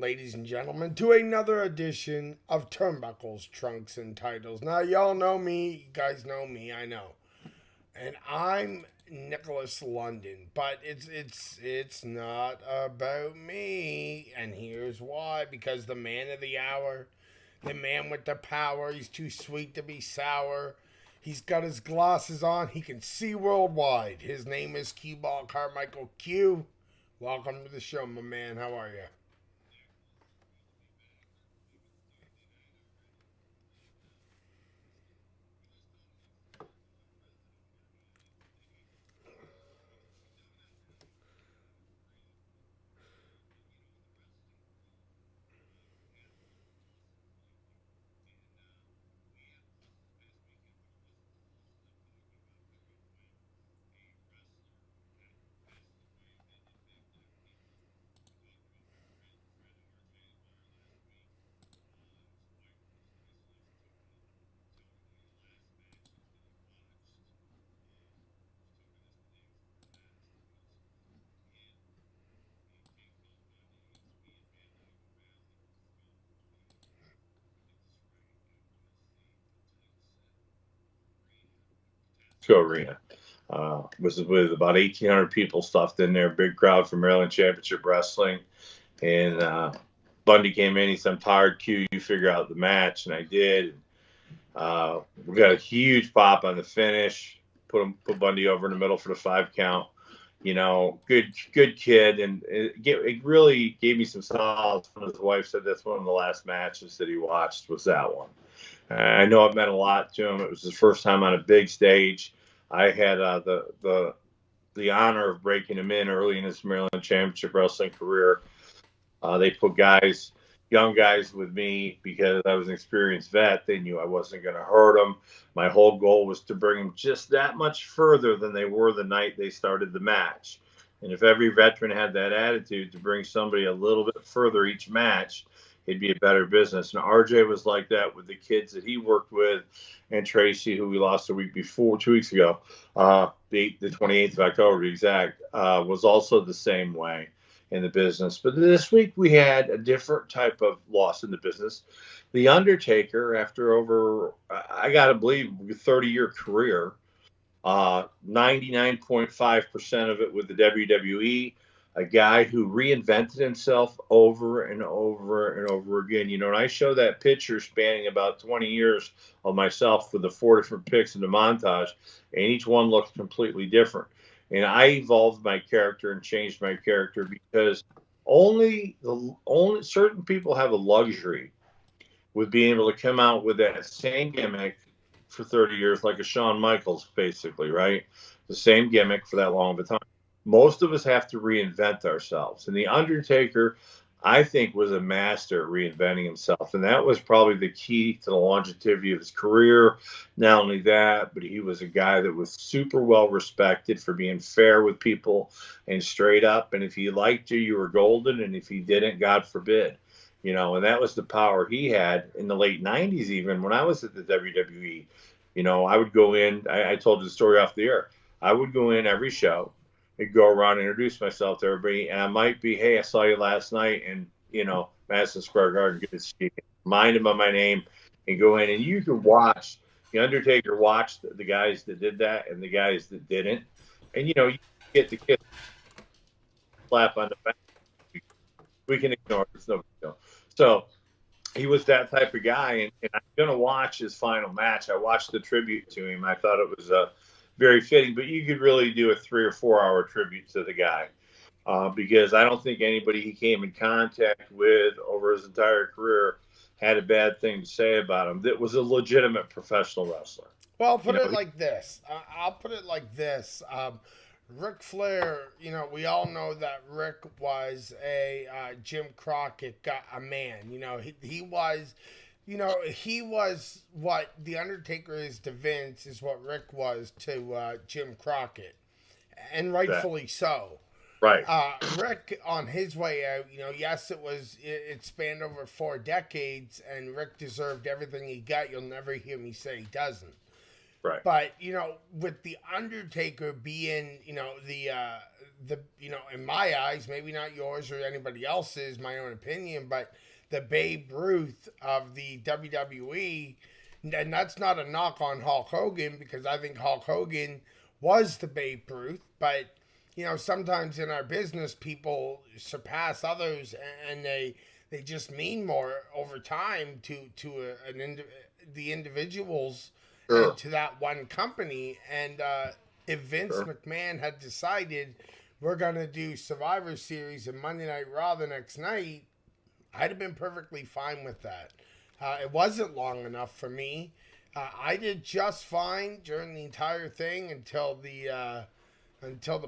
ladies and gentlemen, to another edition of Turnbuckles, Trunks, and Titles. Now, y'all know me, you guys know me, I know. And I'm Nicholas London, but it's not about me, and here's why. Because the man of the hour, the man with the power, he's too sweet to be sour. He's got his glasses on, he can see worldwide. His name is Q Ball Carmichael Q. Welcome to the show, my man. How are you? Arena. Was with about 1,800 people stuffed in there, big crowd for Maryland Championship Wrestling. And Bundy came in. He said, "I'm tired, Q. You figure out the match," and I did. We got a huge pop on the finish. Put Bundy over in the middle for the 5 count. Good kid, and it really gave me some solace when his wife said that's one of the last matches that he watched was that one. I know it meant a lot to him. It was his first time on a big stage. I had the honor of breaking him in early in his Maryland Championship Wrestling career. They put young guys with me because I was an experienced vet. They knew I wasn't going to hurt them. My whole goal was to bring them just that much further than they were the night they started the match. And if every veteran had that attitude to bring somebody a little bit further each match, it'd be a better business. And RJ was like that with the kids that he worked with, and Tracy, who we lost a week before, 2 weeks ago, the 28th of October, to be exact, was also the same way in the business. But this week we had a different type of loss in the business. The Undertaker, after over, I got to believe, a 30-year career, 99.5% of it with the WWE, a guy who reinvented himself over and over and over again. And I show that picture spanning about 20 years of myself with the 4 different pics in the montage, and each one looks completely different. And I evolved my character and changed my character because only certain people have a luxury with being able to come out with that same gimmick for 30 years, like a Shawn Michaels, basically, right? The same gimmick for that long of a time. Most of us have to reinvent ourselves. And The Undertaker, I think, was a master at reinventing himself. And that was probably the key to the longevity of his career. Not only that, but he was a guy that was super well respected for being fair with people and straight up. And if he liked you, you were golden. And if he didn't, God forbid. And that was the power he had in the late 90s, even when I was at the WWE. I would go in, I told you the story off the air. I would go in every show and go around and introduce myself to everybody. And I might be, "Hey, I saw you last night in, Madison Square Garden. Good to see you." Mind him by my name and go in. And you could watch, The Undertaker watched the guys that did that and the guys that didn't. And, you get the kiss slap on the back. We can ignore it. It's no big deal. So he was that type of guy, and I'm going to watch his final match. I watched the tribute to him. I thought it was very fitting, but you could really do a 3 or 4 hour tribute to the guy because I don't think anybody he came in contact with over his entire career had a bad thing to say about him that was a legitimate professional wrestler. Well, You put it know, like this. I'll put it like this. Ric Flair, we all know that Rick was a Jim Crockett a man. He was, he was what The Undertaker is to Vince is what Rick was to Jim Crockett, and that, rightfully so. right. Rick on his way out, yes, it spanned over 4 decades, and Rick deserved everything he got. You'll never hear me say he doesn't. Right. But with the Undertaker being, in my eyes, maybe not yours or anybody else's, my own opinion, but the Babe Ruth of the WWE, and that's not a knock on Hulk Hogan because I think Hulk Hogan was the Babe Ruth, but sometimes in our business, people surpass others, and they just mean more over time to the individuals and Sure. to that one company. And if Vince Sure. McMahon had decided we're gonna do Survivor Series and Monday Night Raw the next night, I'd have been perfectly fine with that. It wasn't long enough for me. I did just fine during the entire thing until the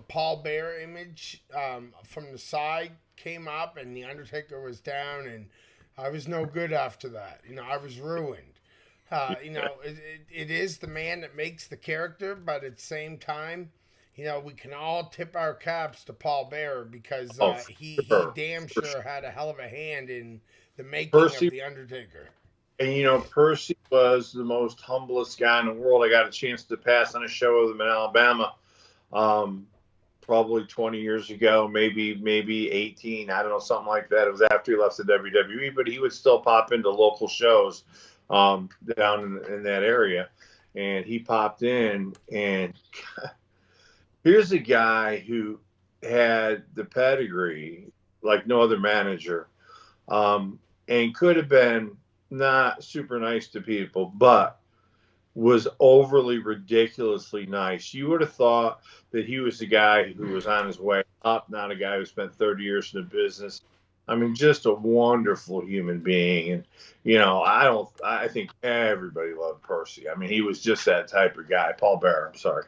Paul Bear image from the side came up and the Undertaker was down, and I was no good after that. I was ruined. It is the man that makes the character, but at the same time, we can all tip our caps to Paul Bearer because Oh, he sure. damn For sure had a hell of a hand in the making of Percy, the Undertaker. and Percy was the most humblest guy in the world. I got a chance to pass on a show with him in Alabama, um, probably 20 years ago, maybe 18. I don't know, something like that. It was after he left the WWE, but he would still pop into local shows down in that area, and he popped in. And here's a guy who had the pedigree like no other manager, and could have been not super nice to people, but was overly ridiculously nice. You would have thought that he was the guy who was on his way up, not a guy who spent 30 years in the business. I mean, just a wonderful human being. And, I think everybody loved Percy. I mean, he was just that type of guy. Paul Bearer, I'm sorry.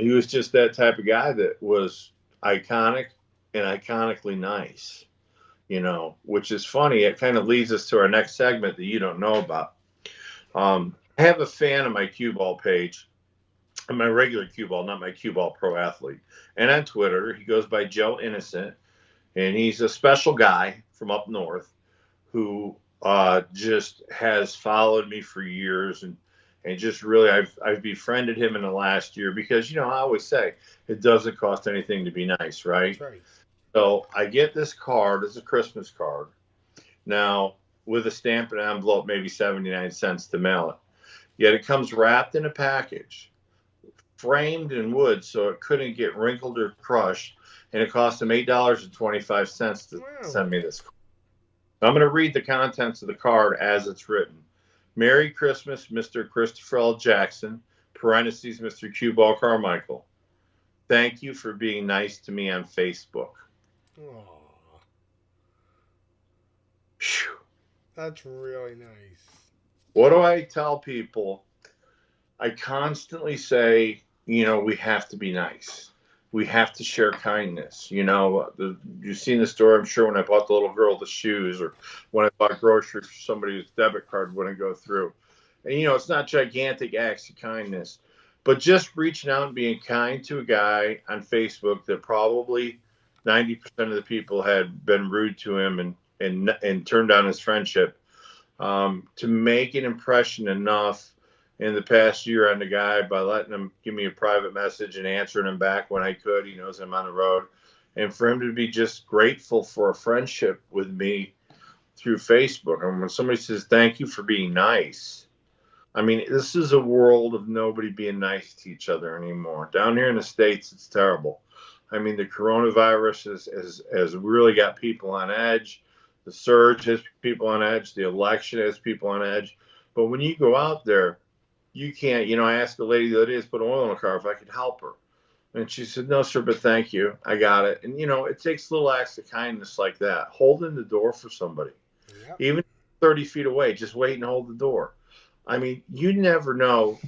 He was just that type of guy that was iconic and iconically nice, which is funny. It kind of leads us to our next segment that you don't know about. I have a fan on my cue ball page, on my regular cue ball, not my cue ball pro athlete. And on Twitter, he goes by Joe Innocent, and he's a special guy from up north who just has followed me for years, and just really I've befriended him in the last year because I always say it doesn't cost anything to be nice, right? That's right. So I get this card. It's a Christmas card. Now, with a stamp and envelope, maybe 79 cents to mail it. Yet it comes wrapped in a package, framed in wood so it couldn't get wrinkled or crushed, and it cost him $8.25 to Wow. send me this card. I'm going to read the contents of the card as it's written. Merry Christmas, Mr. Christopher L. Jackson, parentheses, Mr. Q Ball Carmichael. Thank you for being nice to me on Facebook. Aw, Whew. that's really nice. What do I tell people? I constantly say, we have to be nice. We have to share kindness. You've seen the story, I'm sure, when I bought the little girl the shoes, or when I bought groceries for somebody whose debit card wouldn't go through. And, it's not gigantic acts of kindness, but just reaching out and being kind to a guy on Facebook that probably 90% of the people had been rude to him and turned down his friendship. To make an impression enough in the past year on the guy by letting him give me a private message and answering him back when I could. He knows I'm on the road. And for him to be just grateful for a friendship with me through Facebook. And when somebody says, thank you for being nice, I mean, this is a world of nobody being nice to each other anymore. Down here in the States, it's terrible. I mean, the coronavirus has really got people on edge. The surge has people on edge. The election has people on edge. But when you go out there, you can't, I asked a lady the other day to put oil in a car if I could help her. And she said, no, sir, but thank you. I got it. And, it takes little acts of kindness like that. Holding the door for somebody, Yep. even 30 feet away, just wait and hold the door. I mean, you never know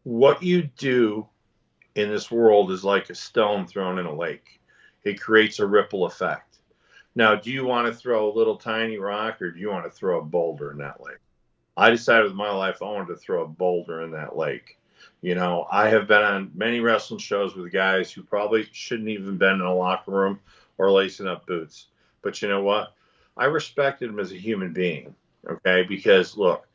what you do in this world is like a stone thrown in a lake. It creates a ripple effect. Now, do you want to throw a little tiny rock or do you want to throw a boulder in that lake? I decided with my life I wanted to throw a boulder in that lake. I have been on many wrestling shows with guys who probably shouldn't even been in a locker room or lacing up boots. But you know what? I respected him as a human being, okay? Because, look,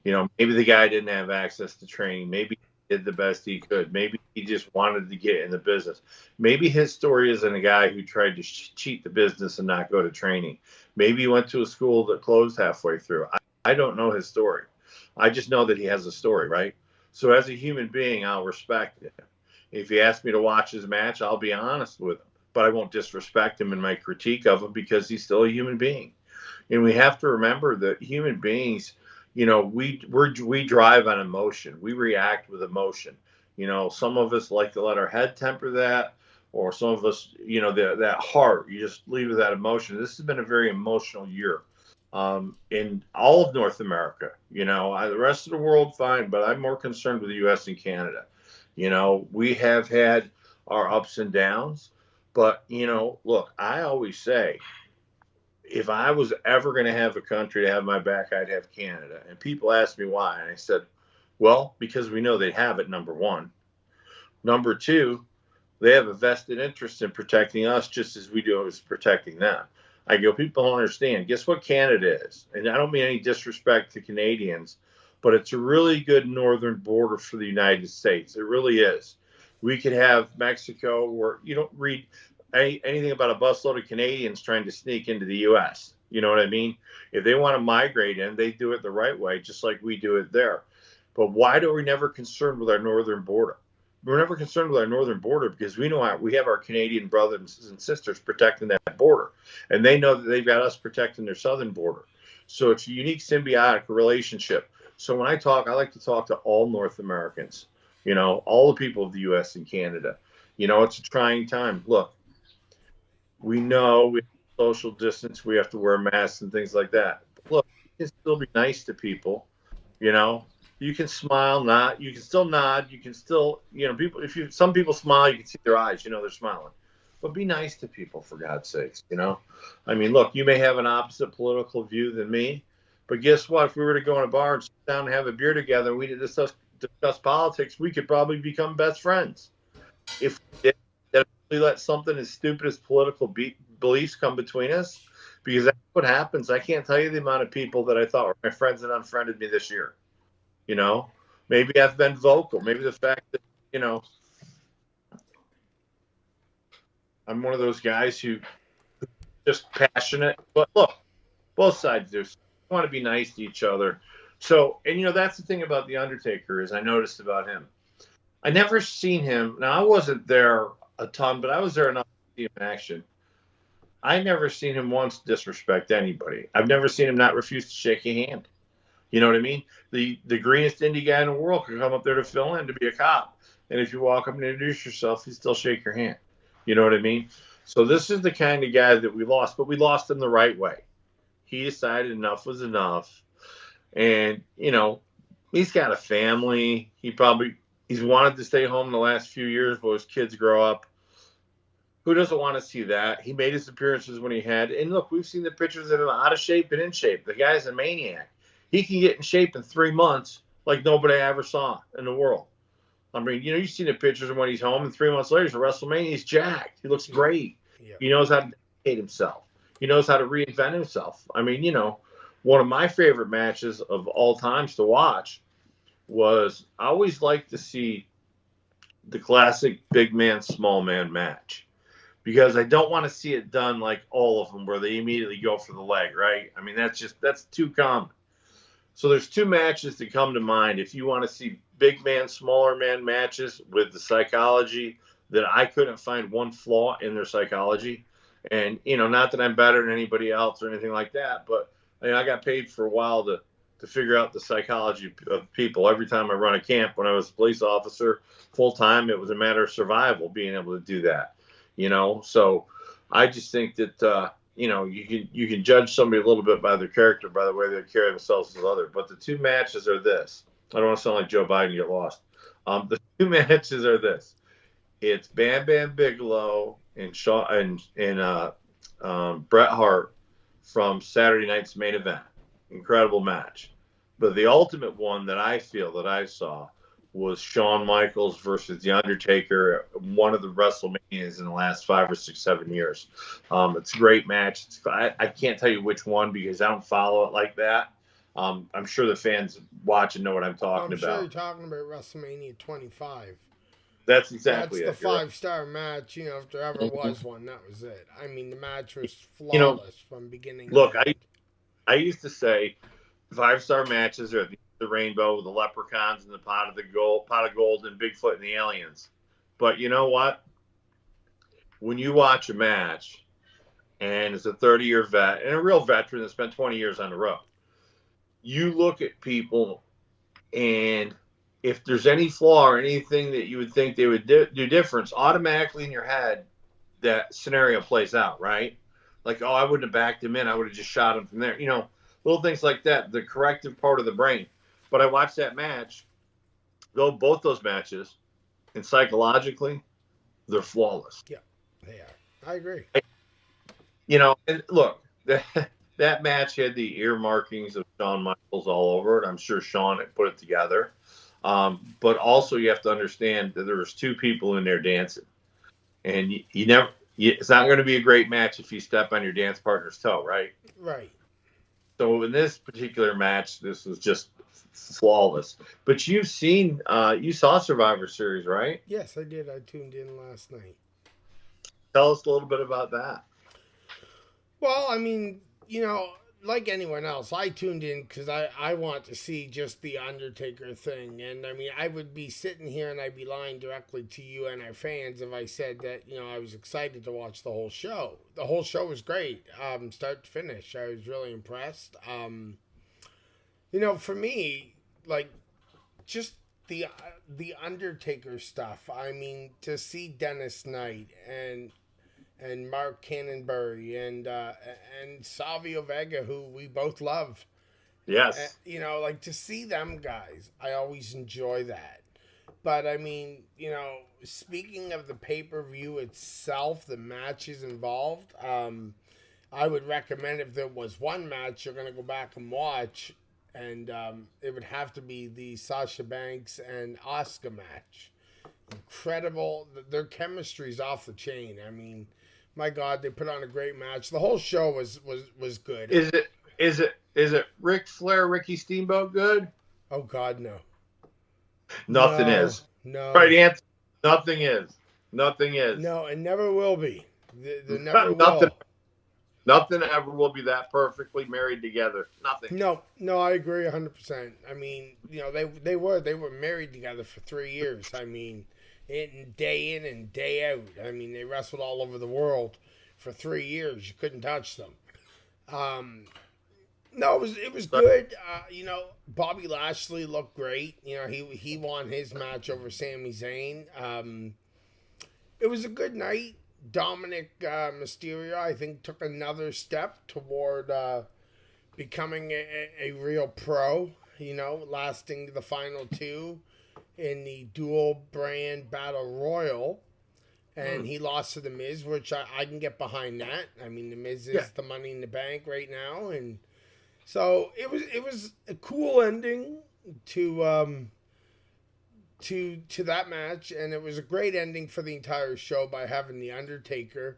Maybe the guy didn't have access to training. Maybe he did the best he could. Maybe he just wanted to get in the business. Maybe his story isn't a guy who tried to cheat the business and not go to training. Maybe he went to a school that closed halfway through. I don't know his story. I just know that he has a story, right? So as a human being, I'll respect him. If he asks me to watch his match, I'll be honest with him, but I won't disrespect him in my critique of him because he's still a human being. And we have to remember that human beings, we drive on emotion. We react with emotion. Some of us like to let our head temper that, or some of us, that heart, you just leave with that emotion. This has been a very emotional year in all of North America. The rest of the world, fine, but I'm more concerned with the U.S. and Canada. We have had our ups and downs, but, look, I always say, if I was ever going to have a country to have my back, I'd have Canada. And people ask me why. And I said, well, because we know they have it, number one. Number two, they have a vested interest in protecting us just as we do as protecting them. I go, people don't understand. Guess what Canada is? And I don't mean any disrespect to Canadians, but it's a really good northern border for the United States. It really is. We could have Mexico where you don't read anything about a busload of Canadians trying to sneak into the U.S. You know what I mean? If they want to migrate in, they do it the right way, just like we do it there. But why are we never concerned with our northern border? We're never concerned with our northern border because we know we have our Canadian brothers and sisters protecting that border. And they know that they've got us protecting their southern border. So it's a unique symbiotic relationship. So when I talk, I like to talk to all North Americans, all the people of the U.S. and Canada. It's a trying time. Look, we know we have social distance, we have to wear masks and things like that. But look, you can still be nice to people. You can smile, you can still nod, you can still, people. Some people smile, you can see their eyes, they're smiling. But be nice to people, for God's sakes. I mean, look, you may have an opposite political view than me, but guess what? If we were to go in a bar and sit down and have a beer together, and we did discuss politics, we could probably become best friends. If we did, we let something as stupid as political beliefs come between us, because that's what happens. I can't tell you the amount of people that I thought were my friends that unfriended me this year. Maybe I've been vocal. Maybe the fact that, I'm one of those guys who just passionate. But look, both sides do. Want to be nice to each other. So, and that's the thing about the Undertaker is I noticed about him. I never seen him. Now I wasn't there a ton, but I was there enough to see him in action. I never seen him once disrespect anybody. I've never seen him not refuse to shake a hand. You know what I mean? The greenest indie guy in the world can come up there to fill in to be a cop. And if you walk up and introduce yourself, he'd still shake your hand. You know what I mean? So this is the kind of guy that we lost, but we lost him the right way. He decided enough was enough. And, he's got a family. He's wanted to stay home the last few years while his kids grow up. Who doesn't want to see that? He made his appearances when he had. And look, we've seen the pictures of him out of shape and in shape. The guy's a maniac. He can get in shape in 3 months like nobody ever saw in the world. I mean, you've seen the pictures of when he's home, and 3 months later, he's at WrestleMania. He's jacked. He looks great. Yeah. He knows how to dedicate himself. He knows how to reinvent himself. I mean, one of my favorite matches of all times to watch was I always like to see the classic big man, small man match, because I don't want to see it done like all of them where they immediately go for the leg, right? I mean, that's too common. So there's 2 matches that come to mind. If you want to see big man, smaller man matches with the psychology that I couldn't find one flaw in their psychology. And, not that I'm better than anybody else or anything like that, but I got paid for a while to figure out the psychology of people. Every time I run a camp, when I was a police officer full time, it was a matter of survival, being able to do that, So I just think that, you can judge somebody a little bit by their character, by the way they carry themselves as other. But the 2 matches are this. I don't want to sound like Joe Biden and get lost. The 2 matches are this. It's Bam Bam Bigelow and Bret Hart from Saturday night's main event. Incredible match. But the ultimate one that I feel that I saw was Shawn Michaels versus The Undertaker, one of the WrestleManias in the last 5 or 6, 7 years. It's a great match. I can't tell you which one because I don't follow it like that. I'm sure the fans watching know what I'm talking I'm sure you're about. talking about WrestleMania 25. That's That's exactly the it. You're right. 5-star match. If there ever was Mhm. one, that was it. I mean, the match was You know, flawless from beginning to look, end. I used to say 5-star matches are the rainbow, the leprechauns, and the pot of gold, and Bigfoot and the aliens. But you know what? When you watch a match and it's a 30-year vet and a real veteran that spent 20 years on the road, you look at people, and if there's any flaw or anything that you would think they would do different, automatically in your head that scenario plays out, right? Like, oh, I wouldn't have backed him in. I would have just shot him from there. Little things like that, the corrective part of the brain. But I watched that match, though, both those matches, and psychologically, they're flawless. Yeah, they are. I agree. And look, that match had the ear markings of Shawn Michaels all over it. I'm sure Shawn had put it together. But also, you have to understand that there was two people in there dancing, and you never. It's not going to be a great match if you step on your dance partner's toe, right? Right. So in this particular match, this was just flawless. But you saw Survivor Series, right? Yes, I did. I tuned in last night. Tell us a little bit about that. Well, I mean, like anyone else, I tuned in because I want to see just the Undertaker thing. And I mean, I would be sitting here and I'd be lying directly to you and our fans if I said that, I was excited to watch the whole show. The whole show was great, start to finish. I was really impressed. For me, like, just the Undertaker stuff. I mean, to see Dennis Knight and Mark Cannonberry and Savio Vega, who we both love. Yes. Like to see them guys, I always enjoy that. But I mean, speaking of the pay per view itself, the matches involved, I would recommend if there was one match you're gonna go back and watch, and it would have to be the Sasha Banks and Asuka match. Incredible, their chemistry's off the chain. I mean, my God, they put on a great match. The whole show was good. Is it Ric Flair, Ricky Steamboat good? Oh God, no. Nothing No, is. no, Right answer. Nothing is. Nothing is. no, it never will be. There never Nothing. will. Nothing ever will be that perfectly married together. Nothing. No, no, I agree 100%. I mean, they were married together for 3 years. I mean, day in and day out. I mean, they wrestled all over the world for 3 years. You couldn't touch them. No, it was good. Bobby Lashley looked great. He won his match over Sami Zayn. It was a good night. Dominic Mysterio, I think, took another step toward becoming a real pro. Lasting the final two in the dual brand battle royal. And he lost to The Miz, which I can get behind that. I mean, The Miz is the Money in the Bank right now, and so it was a cool ending to that match, and it was a great ending for the entire show by having the Undertaker.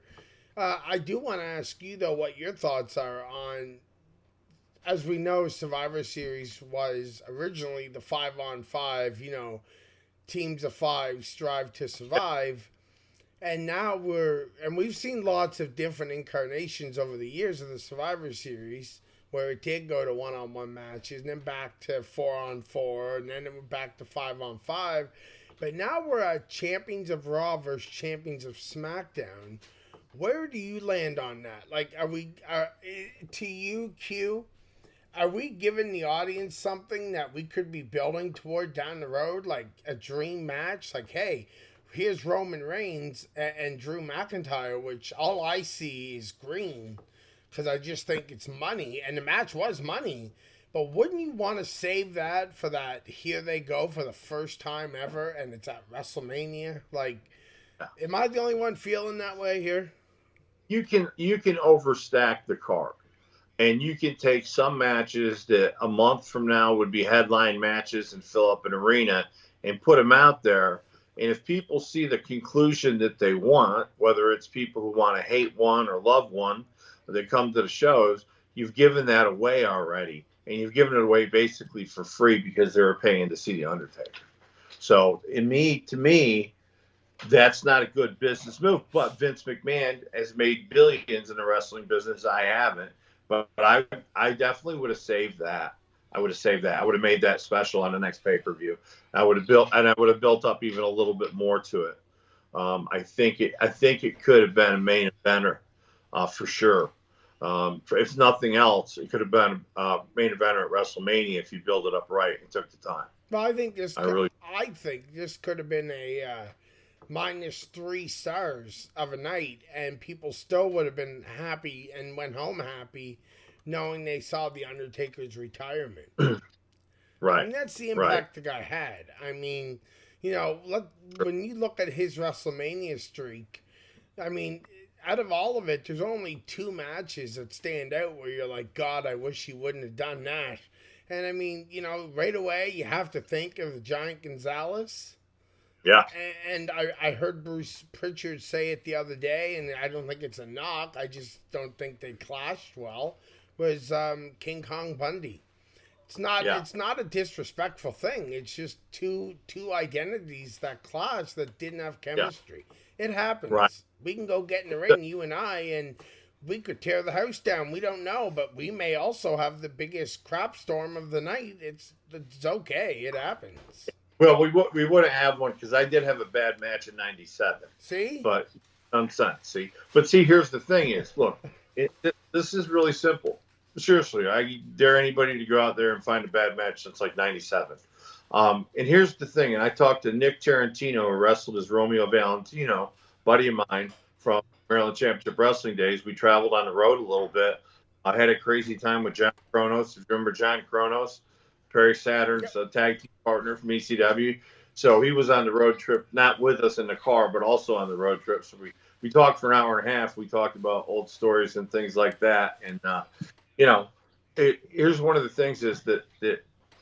I do want to ask you though what your thoughts are on. As we know, Survivor Series was originally the 5-on-5. Teams of five strive to survive. And now we've seen lots of different incarnations over the years of the Survivor Series, where it did go to 1-on-1 matches, and then back to 4-on-4, and then it went back to 5-on-5. But now we're at Champions of Raw versus Champions of SmackDown. Where do you land on that? Like, to you, Q, are we giving the audience something that we could be building toward down the road, like a dream match? Like, hey, here's Roman Reigns and Drew McIntyre, which all I see is green because I just think it's money, and the match was money. But wouldn't you want to save that for that here they go for the first time ever, and it's at WrestleMania? Like, am I the only one feeling that way here? You can overstack the card, and you can take some matches that a month from now would be headline matches and fill up an arena and put them out there. And if people see the conclusion that they want, whether it's people who want to hate one or love one, or they come to the shows, you've given that away already. and you've given it away basically for free because they were paying to see the Undertaker. So, to me, that's not a good business move. But Vince McMahon has made billions in the wrestling business. I haven't, but I definitely would have saved that. I would have saved that. I would have made that special on the next pay per view. I would have built up even a little bit more to it. I think it could have been a main eventer for sure. If nothing else, it could have been a main eventer at WrestleMania if you build it up right and took the time. Well, I think this could have been a -3 stars of a night, and people still would have been happy and went home happy, knowing they saw the Undertaker's retirement. Right. And that's the impact the guy had. I mean, when you look at his WrestleMania streak, I mean, out of all of it, there's only 2 matches that stand out where you're like, God, I wish he wouldn't have done that. And I mean, right away, you have to think of the Giant Gonzalez. Yeah. And I heard Bruce Pritchard say it the other day, and I don't think it's a knock. I just don't think they clashed well. Was King Kong Bundy. It's not a disrespectful thing. It's just two identities that clash that didn't have chemistry. Yeah. It happens. Right. We can go get in the ring, you and I, and we could tear the house down. We don't know, but we may also have the biggest crap storm of the night. It's okay. It happens. Well, we wouldn't have one because I did have a bad match in '97. See? But nonsense. See? But see, here's the thing is, look, this is really simple. Seriously, I dare anybody to go out there and find a bad match since like '97. And here's the thing, and I talked to Nick Tarantino, who wrestled as Romeo Valentino, buddy of mine from Maryland Championship Wrestling days. We traveled on the road a little bit. I had a crazy time with John Kronos. If you remember John Kronos, Perry Saturn's tag team partner from ECW. So he was on the road trip, not with us in the car, but also on the road trip. So we talked for an hour and a half. We talked about old stories and things like that. And, here's one of the things is that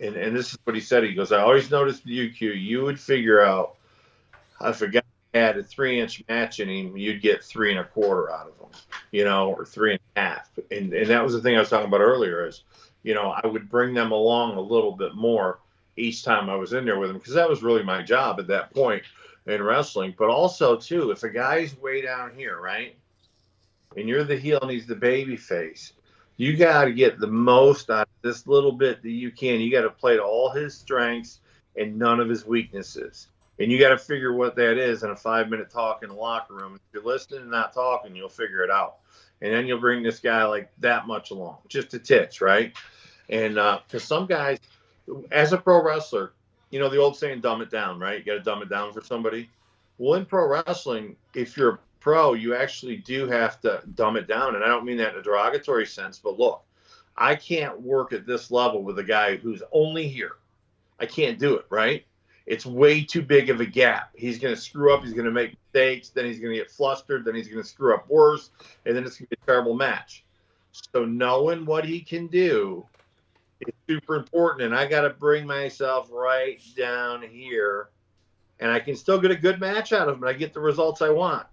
and this is what he said. He goes, I always noticed with you, you would figure out if a guy had a 3-inch match in him, you'd get 3 1/4 out of him, or 3 1/2. And that was the thing I was talking about earlier is, I would bring them along a little bit more each time I was in there with them because that was really my job at that point in wrestling. But also, too, if a guy's way down here, right, and you're the heel and he's the baby face, you got to get the most out of this little bit that you can. You got to play to all his strengths and none of his weaknesses. And you got to figure what that is in a 5-minute talk in the locker room. If you're listening and not talking, you'll figure it out. And then you'll bring this guy like that much along, just a titch, right? And because some guys, as a pro wrestler, the old saying, dumb it down, right? You got to dumb it down for somebody. Well, in pro wrestling, if you're a pro, you actually do have to dumb it down. And I don't mean that in a derogatory sense, but look, I can't work at this level with a guy who's only here. I can't do it, right? It's way too big of a gap. He's going to screw up. He's going to make mistakes. Then he's going to get flustered. Then he's going to screw up worse. And then it's going to be a terrible match. So knowing what he can do is super important. And I got to bring myself right down here. And I can still get a good match out of him. And I get the results I want.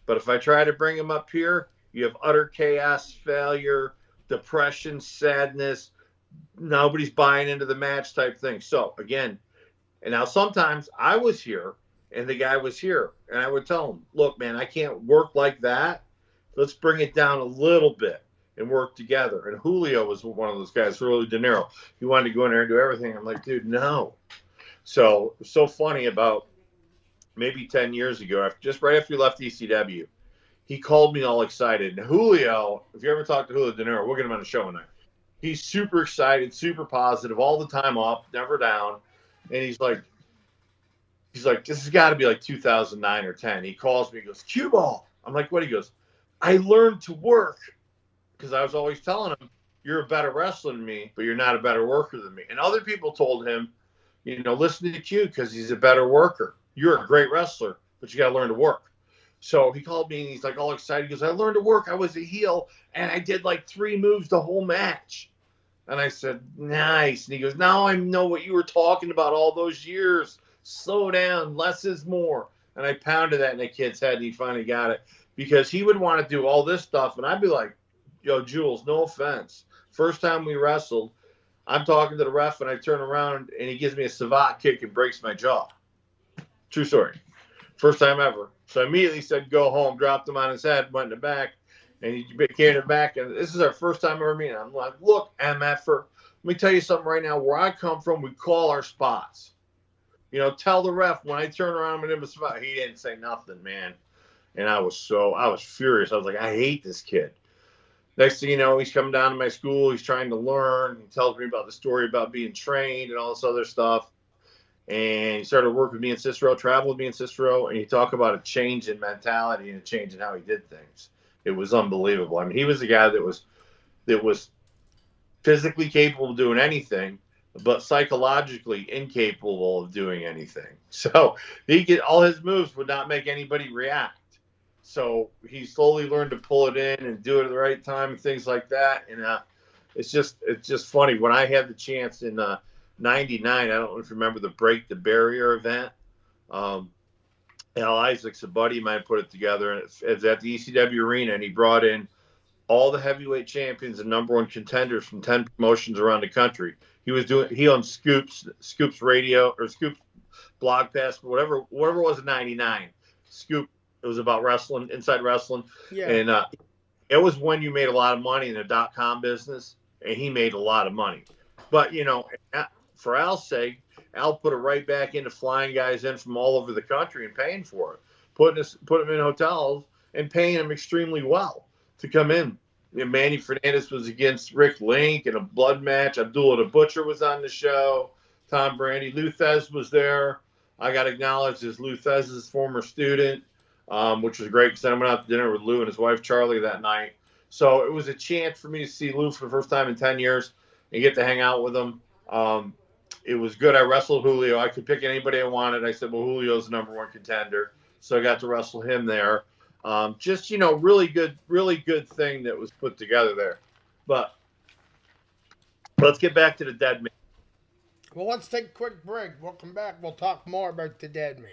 But if I try to bring him up here, you have utter chaos, failure, depression, sadness. Nobody's buying into the match type thing. So, again, and now sometimes I was here and the guy was here. And I would tell him, look, man, I can't work like that. Let's bring it down a little bit and work together. And Julio was one of those guys, Julio De Niro. He wanted to go in there and do everything. I'm like, dude, no. So funny about maybe 10 years ago, just right after he left ECW, he called me all excited. And Julio, if you ever talk to Julio De Niro, we'll get him on the show tonight. He's super excited, super positive, all the time up, never down. And he's like, this has got to be like 2009 or 10. He calls me, he goes, cue ball. I'm like, what? He goes, I learned to work because I was always telling him, you're a better wrestler than me, but you're not a better worker than me. And other people told him, listen to Q because he's a better worker. You're a great wrestler, but you got to learn to work. So he called me and he's like all excited. He goes, I learned to work. I was a heel and I did like 3 moves the whole match. And I said, nice. And he goes, now I know what you were talking about all those years. Slow down. Less is more. And I pounded that in the kid's head and he finally got it because he would want to do all this stuff. And I'd be like, yo, Jules, no offense. First time we wrestled, I'm talking to the ref, and I turn around, and he gives me a savate kick and breaks my jaw. True story. First time ever. So I immediately said, go home, dropped him on his head, went in the back, and he came to the back. And this is our first time ever meeting. I'm like, look, MFer, let me tell you something right now. Where I come from, we call our spots. Tell the ref when I turn around, I'm going to give him a spot. He didn't say nothing, man. And I was furious. I was like, I hate this kid. Next thing you know, he's coming down to my school. He's trying to learn. He tells me about the story about being trained and all this other stuff. And he started working with me in Cicero, traveled with me in Cicero, and he talked about a change in mentality and a change in how he did things. It was unbelievable. I mean, he was a guy that was physically capable of doing anything, but psychologically incapable of doing anything. So all his moves would not make anybody react. So he slowly learned to pull it in and do it at the right time and things like that. And it's just funny. When I had the chance in '99, I don't know if you remember the Break the Barrier event. Al Isaac's a buddy of mine put it together, and it's at the ECW arena, and he brought in all the heavyweight champions and number one contenders from 10 promotions around the country. He owned Scoops Radio or Scoops Blog Pass, whatever it was in '99. Scoop. It was about wrestling, inside wrestling. Yeah. And it was when you made a lot of money in the .com business, and he made a lot of money. But, for Al's sake, Al put it right back into flying guys in from all over the country and paying for it, put them in hotels and paying them extremely well to come in. Manny Fernandez was against Rick Link in a blood match. Abdullah the Butcher was on the show. Tom Brady. Lou Thez was there. I got acknowledged as Lou Thez's former student. Which was great because I went out to dinner with Lou and his wife Charlie that night. So it was a chance for me to see Lou for the first time in 10 years and get to hang out with him. It was good. I wrestled Julio. I could pick anybody I wanted. I said, well, Julio's the number one contender. So I got to wrestle him there. Really good thing that was put together there. But let's get back to the Dead Man. Well, let's take a quick break. We'll come back. We'll talk more about the Dead Man.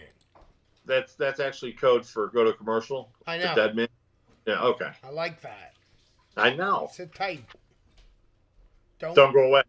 That's actually code for go to commercial. I know. The Dead Man. Yeah, okay. I like that. I know. Sit tight. Don't go away.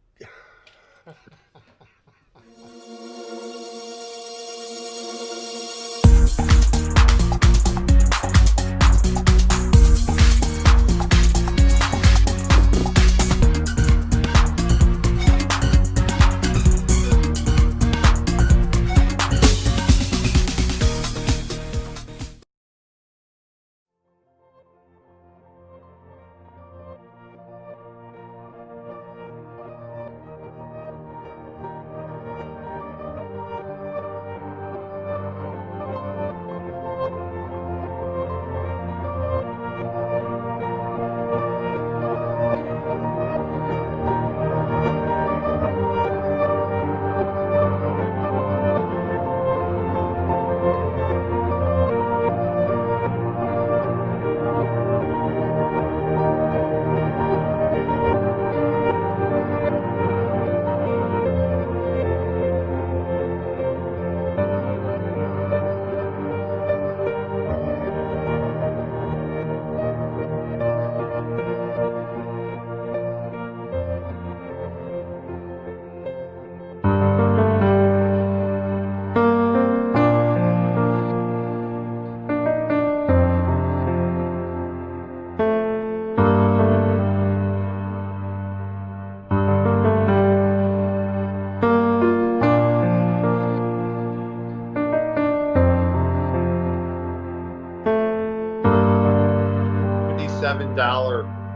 $7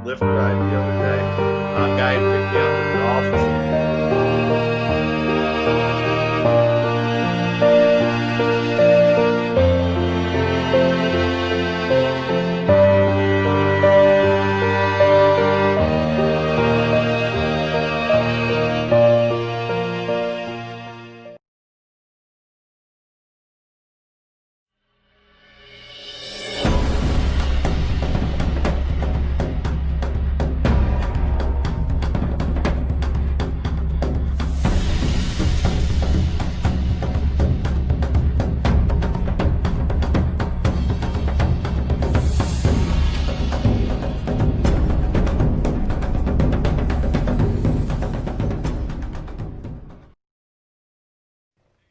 Lyft ride the other day. A guy picked me up at the office.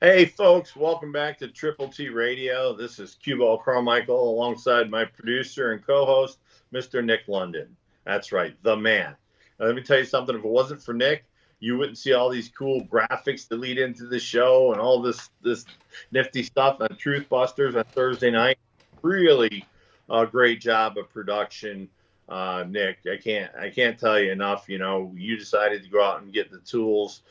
Hey, folks, welcome back to Triple T Radio. This is Cubo Carmichael alongside my producer and co host, Mr. Nick London. That's right, the man. Now, let me tell you something. If it wasn't for Nick, you wouldn't see all these cool graphics that lead into the show and all this nifty stuff on Truth Busters on Thursday night. Really a great job of production, Nick. I can't tell you enough. You know, you decided to go out and get the tools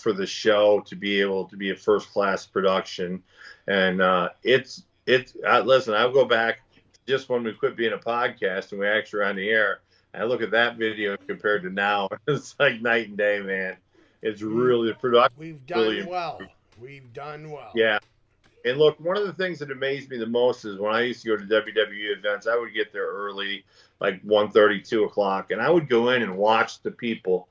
for the show to be able to be a first class production. And it's listen, I'll go back just when we quit being a podcast and we actually were on the air. I look at that video compared to now. It's like night and day, man. It's really the production. We've Really, done well. We've done well. yeah. And look, one of the things that amazed me the most is when I used to go to WWE events, I would get there early, like 1:30, 2 o'clock, and I would go in and watch the people.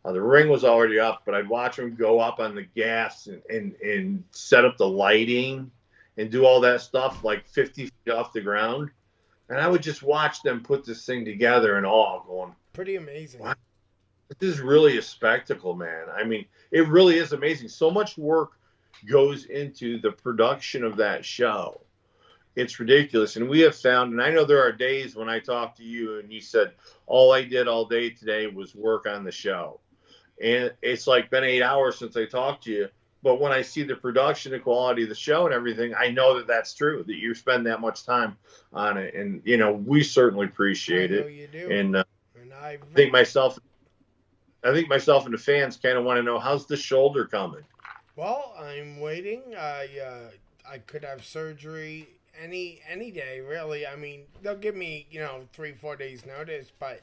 The ring was already up, but I'd watch them go up on the gas and set up the lighting and do all that stuff like 50 feet off the ground. And I would just watch them put this thing together in awe, going, Pretty amazing. wow, this is really a spectacle, man. I mean, it really is amazing. So much work goes into the production of that show. It's ridiculous. And we have found, and I know there are days when I talk to you and you said, all I did all day today was work on the show. And it's like been 8 hours since I talked to you. But when I see the production, the quality of the show and everything, I know that that's true, that you spend that much time on it. And, you know, we certainly appreciate it. You do. And And I think myself and the fans kind of want to know, how's the shoulder coming? Well, I'm waiting. I could have surgery any day, really. I mean, they'll give me 3-4 days notice, but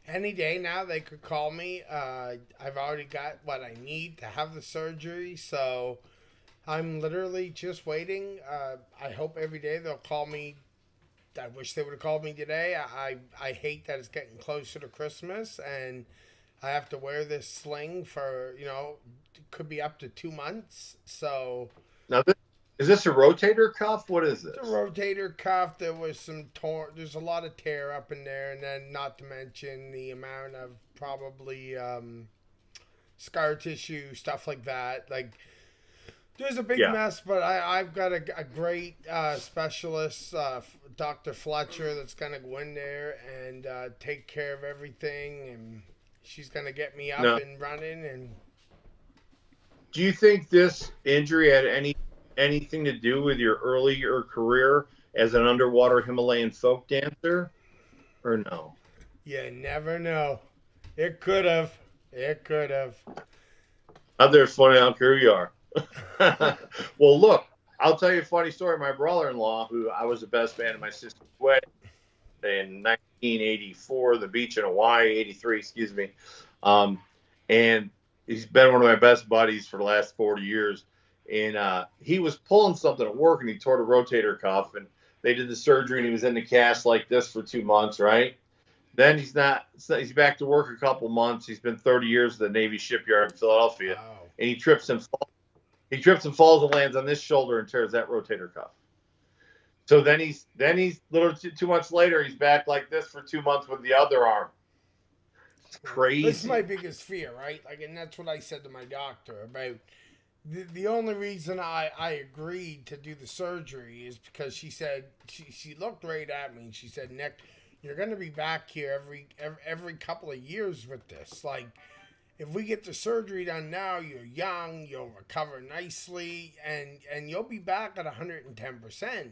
any day now they could call me. I've already got what I need to have the surgery, so I'm literally just waiting. I hope every day they'll call me. I wish they would have called me today. I hate that it's getting closer to Christmas and I have to wear this sling for, could be up to 2 months. So Now, is this a rotator cuff? What is this? the rotator cuff, there was some there's a lot of tear up in there, and then not to mention the amount of probably scar tissue, stuff like that. Like, there's a big mess, but I've got a great specialist, Dr. Fletcher, that's going to go in there and take care of everything, and she's going to get me up and running. And do you think this injury had anything to do with your earlier career as an underwater Himalayan folk dancer, or no? You never know. It could have. It could have. Out there, it's funny. I don't care who you are. Well, look, I'll tell you a funny story. My brother-in-law, who I was the best man at my sister's wedding in 1984, the beach in Hawaii, 83, excuse me. And he's been one of my best buddies for the last 40 years. And he was pulling something at work and he tore the rotator cuff and they did the surgery and he was in the cast like this for 2 months, right? Then he's back to work a couple months. He's been 30 years at the Navy shipyard in Philadelphia. Wow. And he trips and falls and lands on this shoulder and tears that rotator cuff. So then he's little 2 months later, he's back like this for 2 months with the other arm. It's crazy. This is my biggest fear, right? Like, and that's what I said to my doctor about. The only reason I agreed to do the surgery is because she said she looked right at me and she said, Nick, you're going to be back here every couple of years with this. Like, if we get the surgery done now, you're young, you'll recover nicely, and you'll be back at 110%.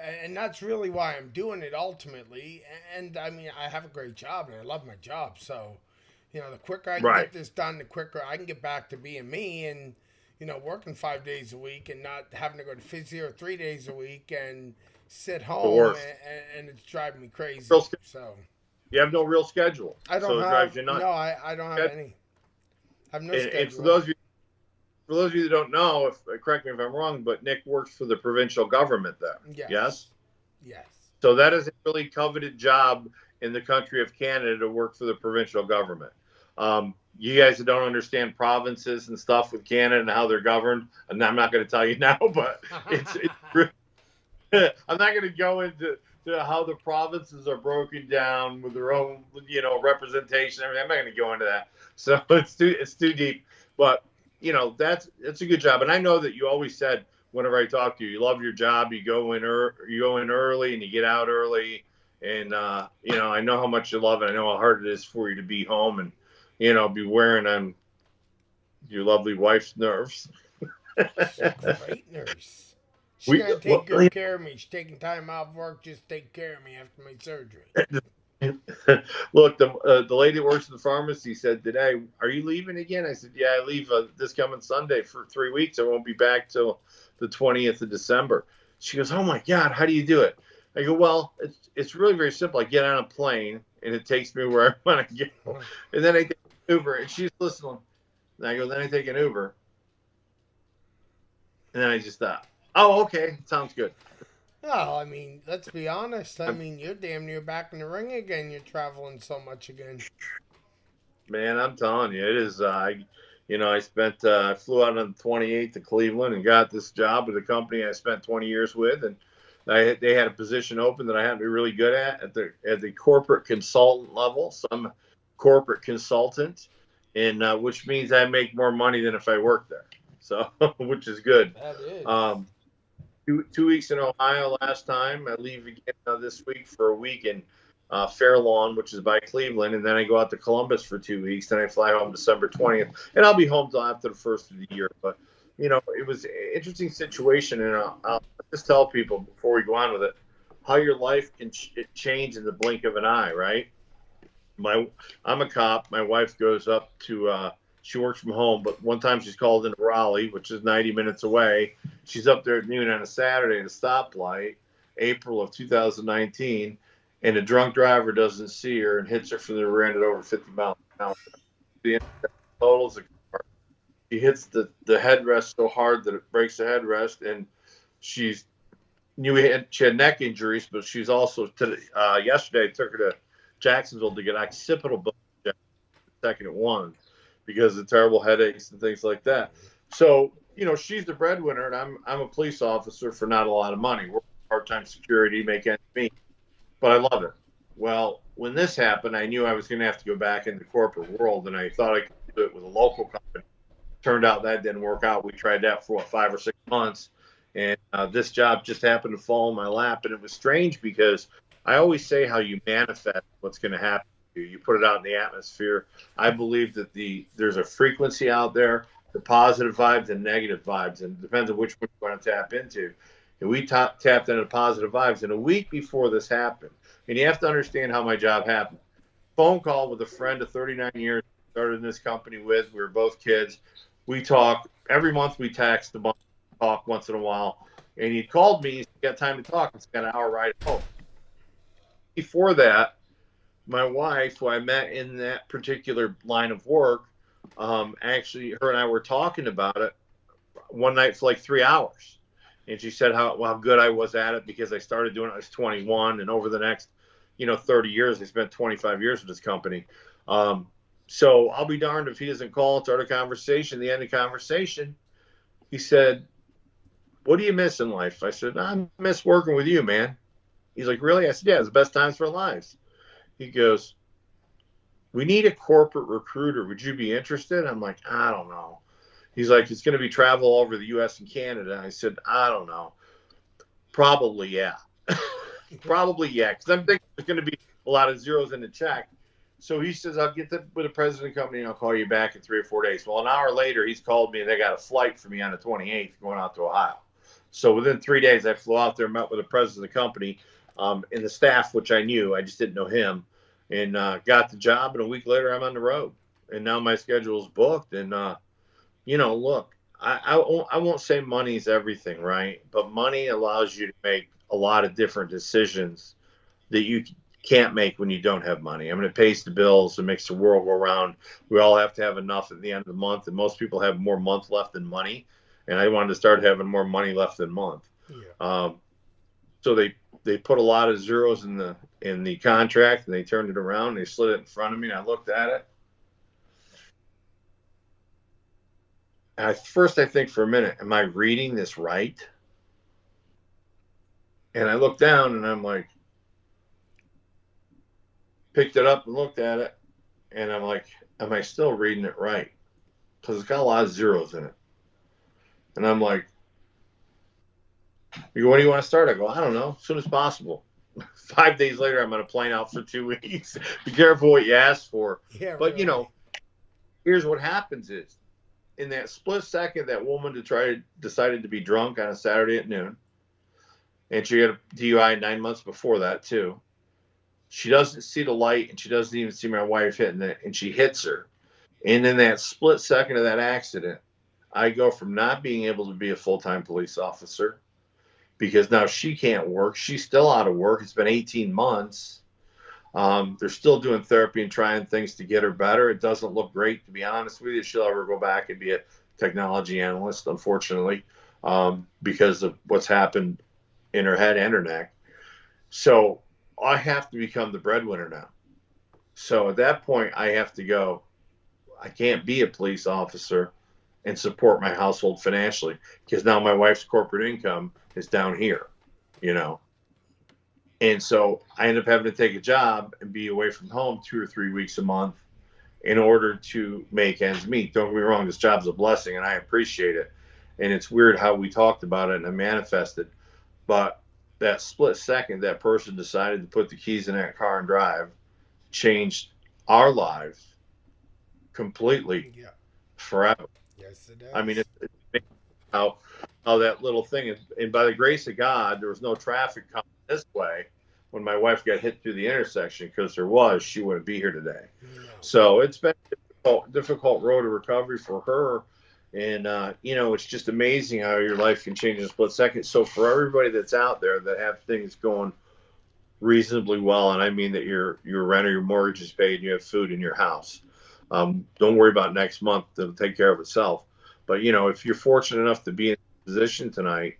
And that's really why I'm doing it ultimately. And I mean, I have a great job and I love my job. So, the quicker I can get this done, the quicker I can get back to being me and, working 5 days a week and not having to go to physio 3 days a week and sit home and it's driving me crazy. So you have no real schedule. I don't have. No, I don't have any. I have no schedule. And for those of you that don't know, correct me if I'm wrong, but Nick works for the provincial government there. Yes. Yes. So that is a really coveted job in the country of Canada to work for the provincial government. You guys that don't understand provinces and stuff with Canada and how they're governed, and I'm not going to tell you now, but it's I'm not going to go into how the provinces are broken down with their own, representation. I'm not going to go into that. So it's too deep. But that's a good job. And I know that you always said whenever I talk to you, you love your job. You go in early and you get out early. And I know how much you love it. I know how hard it is for you to be home and be wearing on your lovely wife's nerves. She's a great nurse. She's gonna take Well, good care of me. She's taking time out of work just to take care of me after my surgery. look, the lady that works at the pharmacy said today, "Are you leaving again?" I said, "Yeah, I leave this coming Sunday for 3 weeks. I won't be back till the 20th of December." She goes, "Oh my God, how do you do it?" I go, "Well, it's really very simple. I get on a plane and it takes me where I want to go, and then I take an Uber." And she's listening. And I go, "Then I take an Uber," and then I just thought, "Oh, okay, sounds good." Well, I mean, let's be honest. I mean, you're damn near back in the ring again. You're traveling so much again. Man, I'm telling you, it is. I flew out on the 28th to Cleveland and got this job with a company I spent 20 years with, and they had a position open that I had to be really good at the corporate consultant level. So I'm a corporate consultant, and which means I make more money than if I worked there. So, which is good. That is. Um, 2 weeks in Ohio last time. I leave again this week for a week in Fair Lawn, which is by Cleveland, and then I go out to Columbus for 2 weeks. Then I fly home December 20th, and I'll be home till after the first of the year. But it was an interesting situation, and I'll just tell people before we go on with it how your life can change in the blink of an eye, right? I'm a cop. My wife goes up to she works from home, but one time she's called into Raleigh, which is 90 minutes away. She's up there at noon on a Saturday at a stoplight, April of 2019, and a drunk driver doesn't see her and hits her from the rear end at over 50 miles an hour. The totals the car. She hits the headrest so hard that it breaks the headrest, and she's she had neck injuries, but she's also yesterday I took her to Jacksonville to get occipital bone second one because of terrible headaches and things like that. So, she's the breadwinner, and I'm a police officer for not a lot of money. We're part-time security, make ends meet, but I love it. Well, when this happened, I knew I was going to have to go back in the corporate world, and I thought I could do it with a local company. Turned out that didn't work out. We tried that for 5 or 6 months, and this job just happened to fall in my lap, and it was strange because I always say how you manifest what's going to happen. You put it out in the atmosphere. I believe that there's a frequency out there for positive vibes and negative vibes, and it depends on which one you want to tap into. And we tapped into positive vibes. And a week before this happened, and you have to understand how my job happened. Phone call with a friend of 39 years, started in this company with. We were both kids. We talk every month. We text a month, talk once in a while. And he called me. He's got time to talk. It's got an hour ride home. Before that, my wife, who I met in that particular line of work, actually, her and I were talking about it one night for like 3 hours. And she said how good I was at it because I started doing it when I was 21. And over the next, 30 years, I spent 25 years with this company. So I'll be darned if he doesn't call and start a conversation. The end of the conversation, he said, "What do you miss in life?" I said, "I miss working with you, man." He's like, "Really?" I said, "Yeah, it's the best times for our lives." He goes, "We need a corporate recruiter. Would you be interested?" I'm like, "I don't know." He's like, "It's going to be travel all over the U.S. and Canada." I said, "I don't know. Probably, yeah." Probably, yeah, because I'm thinking there's going to be a lot of zeros in the check. So he says, "I'll get with the president of the company and I'll call you back in 3 or 4 days." Well, an hour later, he's called me and they got a flight for me on the 28th going out to Ohio. So within 3 days, I flew out there, met with the president of the company and the staff, which I knew. I just didn't know him, and got the job. And a week later, I'm on the road. And now my schedule is booked. And, look, I won't say money's everything, right? But money allows you to make a lot of different decisions that you can't make when you don't have money. I mean, it pays the bills. It makes the world go round. We all have to have enough at the end of the month, and most people have more month left than money. And I wanted to start having more money left than month. Yeah. So they put a lot of zeros in the contract, and they turned it around. And they slid it in front of me, and I looked at it. And first, I think for a minute, am I reading this right? And I looked down, and I'm like, picked it up and looked at it, and I'm like, am I still reading it right? because it's got a lot of zeros in it. And I'm like, you go, when do you want to start? I go, I don't know, as soon as possible. 5 days later, I'm on a plane out for 2 weeks. Be careful what you ask for. Yeah, But, really. here's what happens is, in that split second, that woman decided to be drunk on a Saturday at noon, and she had a DUI 9 months before that, too. She doesn't see the light, and she doesn't even see my wife hitting it, and she hits her. And in that split second of that accident, I go from not being able to be a full-time police officer because now she can't work. She's still out of work. It's been 18 months. They're still doing therapy and trying things to get her better. It doesn't look great, to be honest with you. She'll ever go back and be a technology analyst, unfortunately, because of what's happened in her head and her neck. So I have to become the breadwinner now. So at that point, I have to go, I can't be a police officer and support my household financially because now my wife's corporate income is down here, you know. And so I end up having to take a job and be away from home 2 or 3 weeks a month in order to make ends meet. Don't get me wrong, this job's a blessing and I appreciate it. And it's weird how we talked about it and I manifested. But that split second, that person decided to put the keys in that car and drive, changed our lives completely forever. Yes, it does. I mean, it's how that little thing is. And by the grace of God, there was no traffic coming this way when my wife got hit through the intersection, because there was, she wouldn't be here today. No. So it's been a difficult road to recovery for her. And, it's just amazing how your life can change in a split second. So for everybody that's out there that have things going reasonably well, and I mean that your rent or your mortgage is paid and you have food in your house, don't worry about next month. It'll take care of itself. But, if you're fortunate enough to be in a position tonight,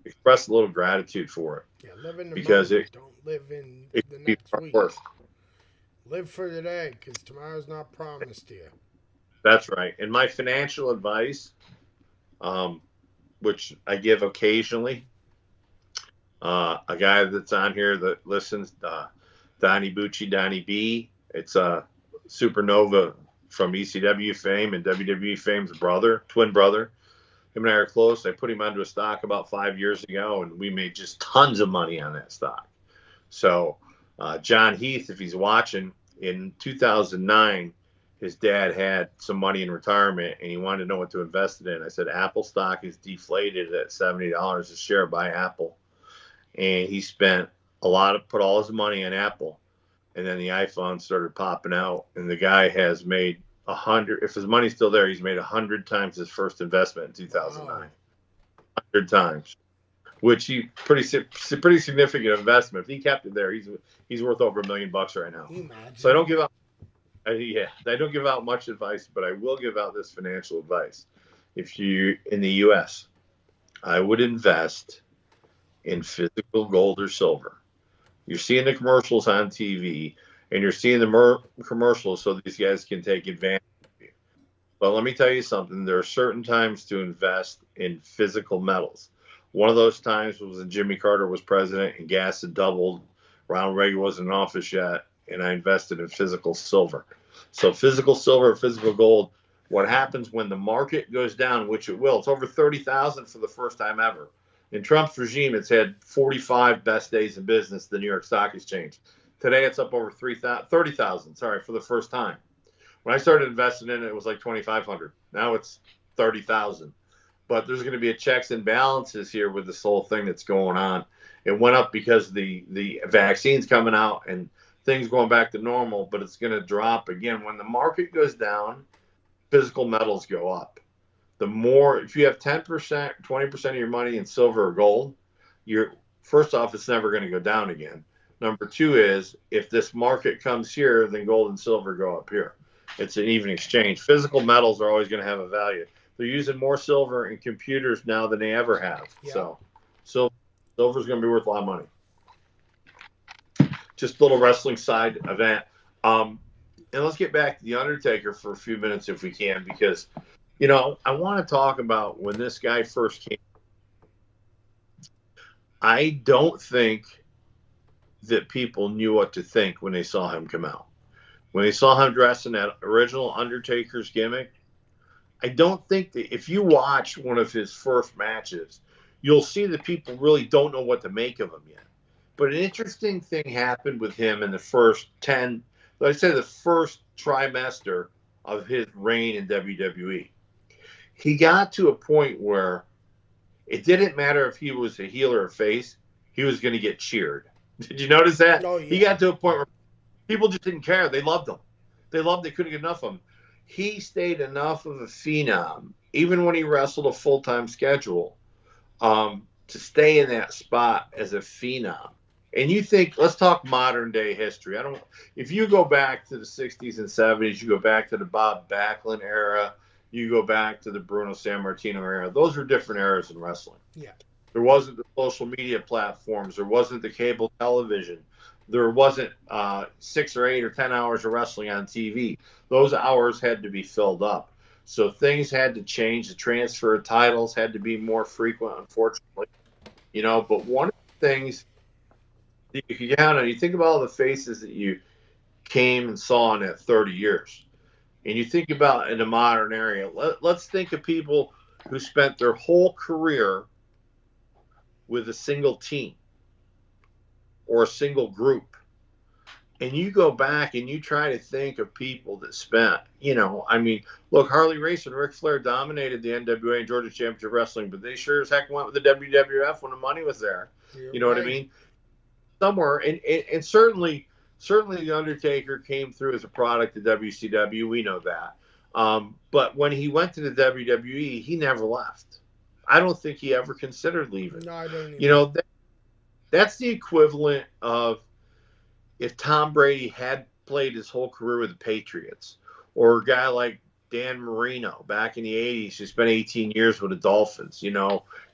express a little gratitude for it. Yeah, live in the because moment. Don't live in it the can be next far week. worse. Live for today, because tomorrow's not promised to you. That's right. And my financial advice, which I give occasionally, a guy that's on here that listens, Donnie Bucci, Donnie B. It's a Supernova from ECW fame and WWE fame's twin brother. Him and I are close. I put him onto a stock about 5 years ago, and we made just tons of money on that stock. So John Heath, if he's watching, in 2009, his dad had some money in retirement, and he wanted to know what to invest it in. I said, Apple stock is deflated at $70 a share. Buy Apple. And he spent put all his money on Apple. And then the iPhone started popping out, and the guy has made 100. If his money's still there, he's made 100 times his first investment in 2009. Wow. 100 times, which he pretty significant investment. If he kept it there, he's worth over $1 million right now. So I don't give out. I don't give out much advice, but I will give out this financial advice. If you in the U.S., I would invest in physical gold or silver. You're seeing the commercials on TV, and you're seeing the commercials so these guys can take advantage of you. But let me tell you something. There are certain times to invest in physical metals. One of those times was when Jimmy Carter was president and gas had doubled. Ronald Reagan wasn't in office yet, and I invested in physical silver. So physical silver, physical gold, what happens when the market goes down, which it will. It's over 30,000 for the first time ever. In Trump's regime, it's had 45 best days in business, the New York Stock Exchange. Today, it's up over 30,000, for the first time. When I started investing in it, it was like 2,500. Now it's 30,000. But there's going to be a checks and balances here with this whole thing that's going on. It went up because the vaccine's coming out and things going back to normal, but it's going to drop again. When the market goes down, physical metals go up. The more, if you have 10%, 20% of your money in silver or gold, first off, it's never going to go down again. Number two is, if this market comes here, then gold and silver go up here. It's an even exchange. Physical metals are always going to have a value. They're using more silver in computers now than they ever have. Yeah. So silver's going to be worth a lot of money. Just a little wrestling side event. And let's get back to the Undertaker for a few minutes if we can, because I want to talk about when this guy first came. I don't think that people knew what to think when they saw him come out. When they saw him dressed in that original Undertaker's gimmick, I don't think that if you watch one of his first matches, you'll see that people really don't know what to make of him yet. But an interesting thing happened with him in the first 10, let's say the first trimester of his reign in WWE. He got to a point where it didn't matter if he was a heel or a face, he was going to get cheered. Did you notice that? Oh He yeah. got to a point where people just didn't care. They loved him. They couldn't get enough of him. He stayed enough of a phenom, even when he wrestled a full time schedule, to stay in that spot as a phenom. And you think, let's talk modern day history. If you go back to the 60s and 70s, you go back to the Bob Backlund era, you go back to the Bruno Sammartino era, those were different eras in wrestling. Yeah. There wasn't the social media platforms. There wasn't the cable television. There wasn't 6 or 8 or 10 hours of wrestling on TV. Those hours had to be filled up. So things had to change. The transfer of titles had to be more frequent, unfortunately. But one of the things that you can count on, you think about all the faces that you came and saw in that 30 years. And you think about in the modern area, let's think of people who spent their whole career with a single team or a single group. And you go back and you try to think of people that spent, look, Harley Race and Ric Flair dominated the NWA and Georgia Championship Wrestling, but they sure as heck went with the WWF when the money was there. You know what I mean? Somewhere, and certainly the Undertaker came through as a product of WCW. We know that. But when he went to the WWE, he never left. I don't think he ever considered leaving. No, I don't either. That's the equivalent of if Tom Brady had played his whole career with the Patriots, or a guy like Dan Marino back in the 80s who spent 18 years with the Dolphins.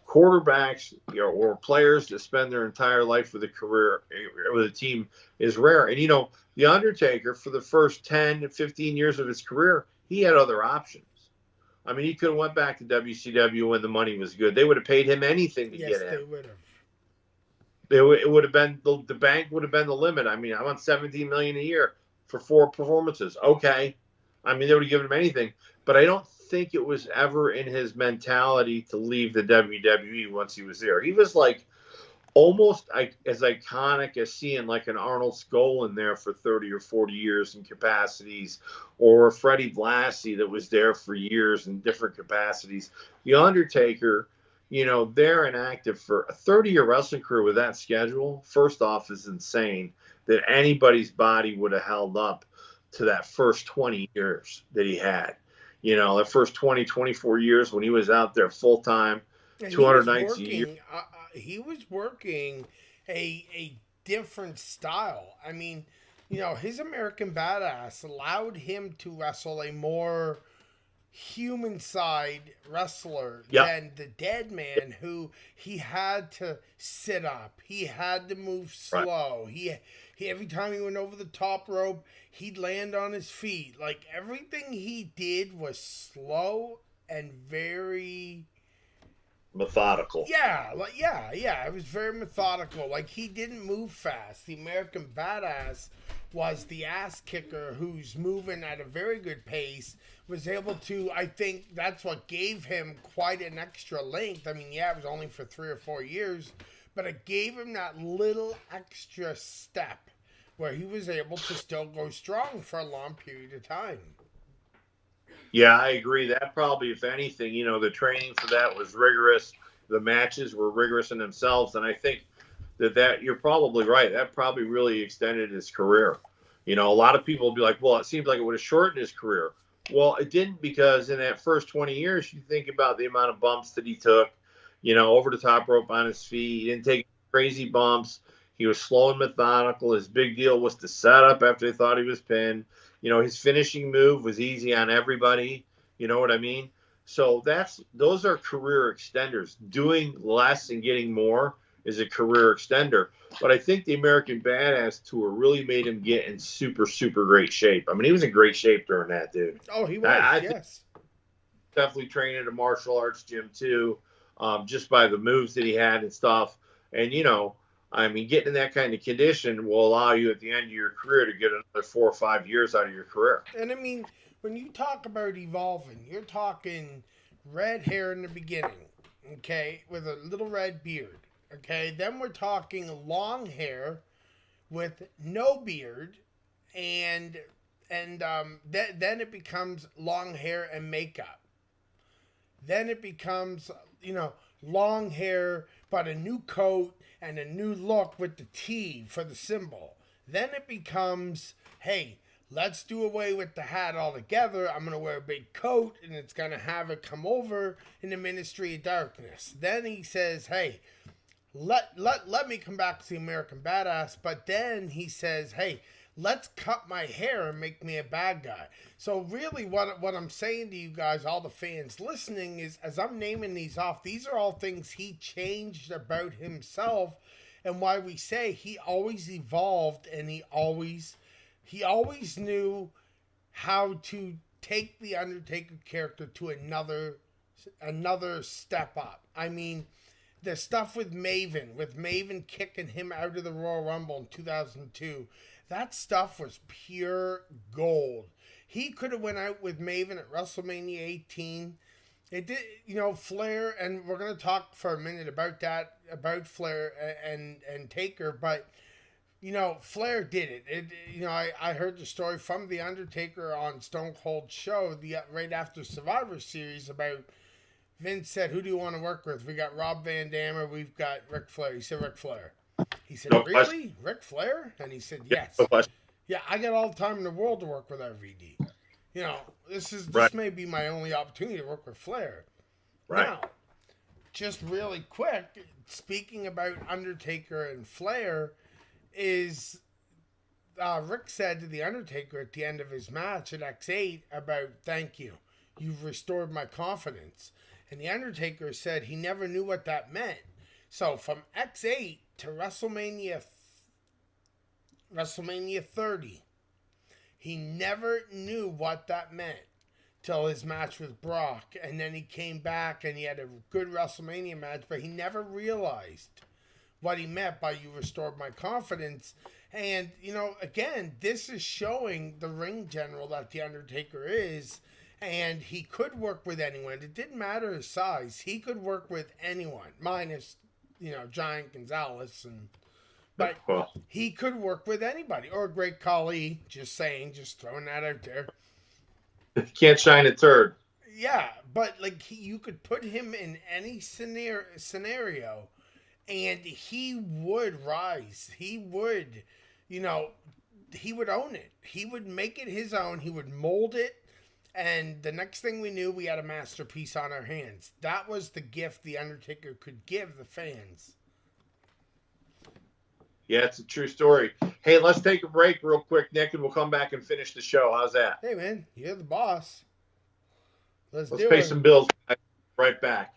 Quarterbacks or players that spend their entire life with a career with a team is rare. And the Undertaker, for the first 10 to 15 years of his career, he had other options. I mean, he could have went back to WCW when the money was good. They would have paid him anything to get him. Yes, they would have. It would have been the bank would have been the limit. I mean, I want $17 million a year for 4 performances. Okay, I mean they would have given him anything, but I don't think it was ever in his mentality to leave the WWE once he was there. He was like almost as iconic as seeing like an Arnold Skaaland there for 30 or 40 years in capacities, or Freddie Blassie that was there for years in different capacities. The Undertaker, they're inactive for a 30-year wrestling career with that schedule. First off, is insane that anybody's body would have held up to that first 20 years that he had. The first 20, 24 years when he was out there full time, 200 nights a year. He was working a different style. I mean, his American Badass allowed him to wrestle a more human side wrestler than the Dead Man, who he had to sit up, he had to move slow. Right. He every time he went over the top rope, he'd land on his feet. Like everything he did was slow and very methodical. Yeah. It was very methodical. Like he didn't move fast. The American Badass was the ass kicker who's moving at a very good pace, was able to, I think that's what gave him quite an extra length. I mean, it was only for 3 or 4 years, but it gave him that little extra step where he was able to still go strong for a long period of time. Yeah, I agree. That probably, if anything, the training for that was rigorous. The matches were rigorous in themselves. And I think that you're probably right. That probably really extended his career. A lot of people will be like, well, it seems like it would have shortened his career. Well, it didn't, because in that first 20 years, you think about the amount of bumps that he took, over the top rope on his feet. He didn't take crazy bumps. He was slow and methodical. His big deal was to set up after they thought he was pinned. His finishing move was easy on everybody. You know what I mean? So those are career extenders. Doing less and getting more is a career extender. But I think the American Badass Tour really made him get in super, super great shape. I mean, he was in great shape during that, dude. Oh, he was, yes. Definitely trained at a martial arts gym, too, just by the moves that he had and stuff. And, getting in that kind of condition will allow you at the end of your career to get another 4 or 5 years out of your career. And I mean, when you talk about evolving, you're talking red hair in the beginning, okay, with a little red beard, okay. Then we're talking long hair with no beard, and then it becomes long hair and makeup. Then it becomes, long hair but a new coat and a new look with the T for the symbol. Then it becomes, hey, let's do away with the hat altogether. I'm going to wear a big coat and it's going to have it come over in the Ministry of Darkness. Then he says, hey, let me come back to the American Badass. But then he says, hey, let's cut my hair and make me a bad guy. So really what I'm saying to you guys, all the fans listening, is as I'm naming these off, these are all things he changed about himself, and why we say he always evolved, and he always knew how to take the Undertaker character to another step up. I mean, the stuff with Maven kicking him out of the Royal Rumble in 2002, that stuff was pure gold. He could have went out with Maven at WrestleMania 18. It did, Flair, and we're going to talk for a minute about that, about Flair and Taker, but, Flair did it. I heard the story from The Undertaker on Stone Cold's show right after Survivor Series about Vince said, who do you want to work with? We got Rob Van Dam or we've got Ric Flair. He said, Ric Flair. He said, no, really? Ric Flair? And he said, yes. Yeah, I got all the time in the world to work with RVD. This may be my only opportunity to work with Flair. Right. Now, just really quick, speaking about Undertaker and Flair, is Rick said to The Undertaker at the end of his match at X8 about, thank you. You've restored my confidence. And The Undertaker said he never knew what that meant. So from X8 to WrestleMania 30, he never knew what that meant till his match with Brock. And then he came back and he had a good WrestleMania match, but he never realized what he meant by you restored my confidence. And, again, this is showing the ring general that The Undertaker is. And he could work with anyone. It didn't matter his size. He could work with anyone, minus, Giant Gonzalez. But he could work with anybody. Or Great Khali, just throwing that out there. Can't shine a turd. Yeah, but, you could put him in any scenario, and he would rise. He would, he would own it. He would make it his own. He would mold it. And the next thing we knew, we had a masterpiece on our hands. That was the gift The Undertaker could give the fans. Yeah, it's a true story. Hey, let's take a break real quick, Nick, and we'll come back and finish the show. How's that? Hey, man, you're the boss. Let's pay some bills. Right back.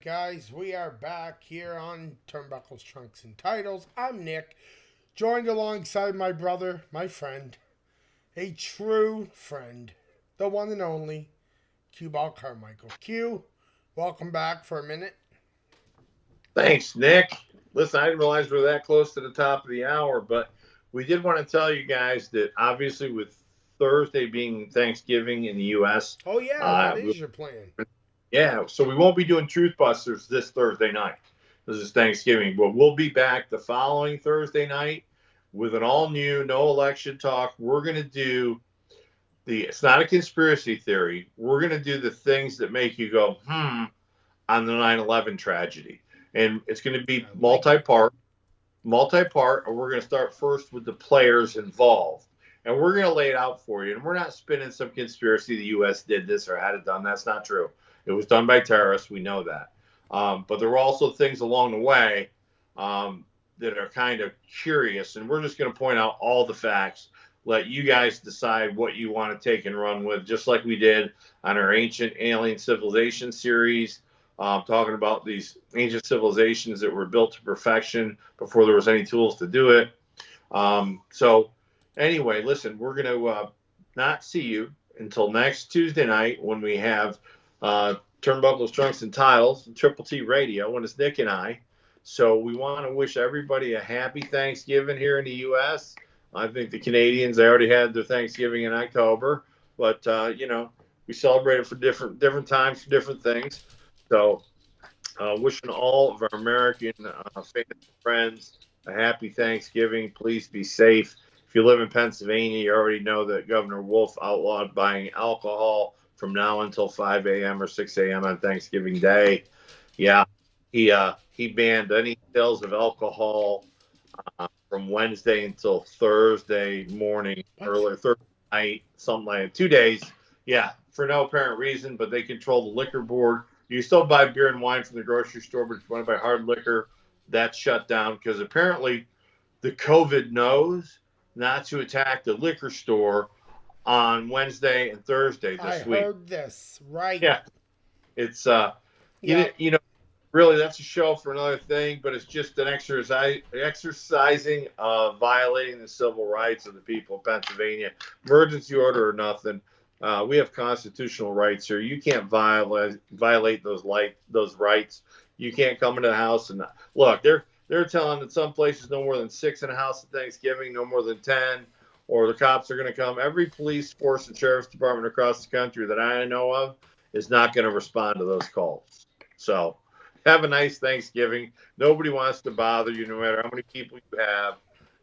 Guys, we are back here on Turnbuckles, Trunks, and Titles. I'm Nick, joined alongside my brother, my friend, a true friend, the one and only, Q-Ball Carmichael. Q, welcome back for a minute. Thanks, Nick. Listen, I didn't realize we were that close to the top of the hour, but we did want to tell you guys that obviously with Thursday being Thanksgiving in the U.S., Oh, yeah, what is your plan? yeah, so we won't be doing Truth Busters this Thursday night. This is Thanksgiving, but we'll be back the following Thursday night with an all new, no election talk. We're going to do it's not a conspiracy theory. We're going to do the things that make you go, on the 9/11 tragedy. And it's going to be multi-part, and we're going to start first with the players involved. And we're going to lay it out for you. And we're not spinning some conspiracy the U.S. did this or had it done. That's not true. It was done by terrorists. We know that. But there were also things along the way that are kind of curious. And we're just going to point out all the facts, let you guys decide what you want to take and run with, just like we did on our Ancient Alien Civilization series, talking about these ancient civilizations that were built to perfection before there was any tools to do it. So anyway, listen, we're going to not see you until next Tuesday night when we have Turnbuckles, Trunks, and Tiles, Triple T Radio, when it's Nick and I. So we want to wish everybody a happy Thanksgiving here in the U.S. I think the Canadians, they already had their Thanksgiving in October, but we celebrate it for different times for different things. So wishing all of our American fans and friends a happy Thanksgiving. Please be safe. If you live in Pennsylvania, you already know that Governor Wolf outlawed buying alcohol from now until 5 a.m. or 6 a.m. on Thanksgiving Day. Yeah, he banned any sales of alcohol from Wednesday until Thursday morning, early Thursday night, something like that. 2 days. Yeah, for no apparent reason, but they control the liquor board. You can still buy beer and wine from the grocery store, but if you want to buy hard liquor, that's shut down because apparently the COVID knows not to attack the liquor store on Wednesday and Thursday this week. I heard this, right? Yeah, it's really that's a show for another thing, but it's just an exercising violating the civil rights of the people of Pennsylvania. Emergency order or nothing. We have constitutional rights here. You can't violate those rights. You can't come into the house and look. They're telling that some places no more than 6 in a house at Thanksgiving, no more than 10, or the cops are going to come. Every police force and sheriff's department across the country that I know of is not going to respond to those calls. So have a nice Thanksgiving. Nobody wants to bother you, no matter how many people you have.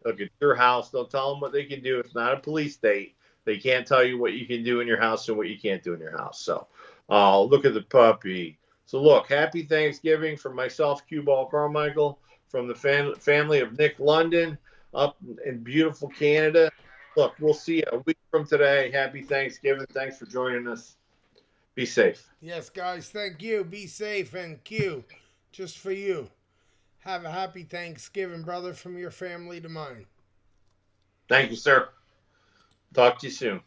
Look at your house. Don't tell them what they can do. It's not a police state. They can't tell you what you can do in your house and what you can't do in your house. So look at the puppy. So look, happy Thanksgiving from myself, Q-Ball Carmichael, from the family of Nick London up in beautiful Canada. Look, we'll see you a week from today. Happy Thanksgiving. Thanks for joining us. Be safe. Yes, guys, thank you. Be safe, and Q, just for you. Have a happy Thanksgiving, brother, from your family to mine. Thank you, sir. Talk to you soon.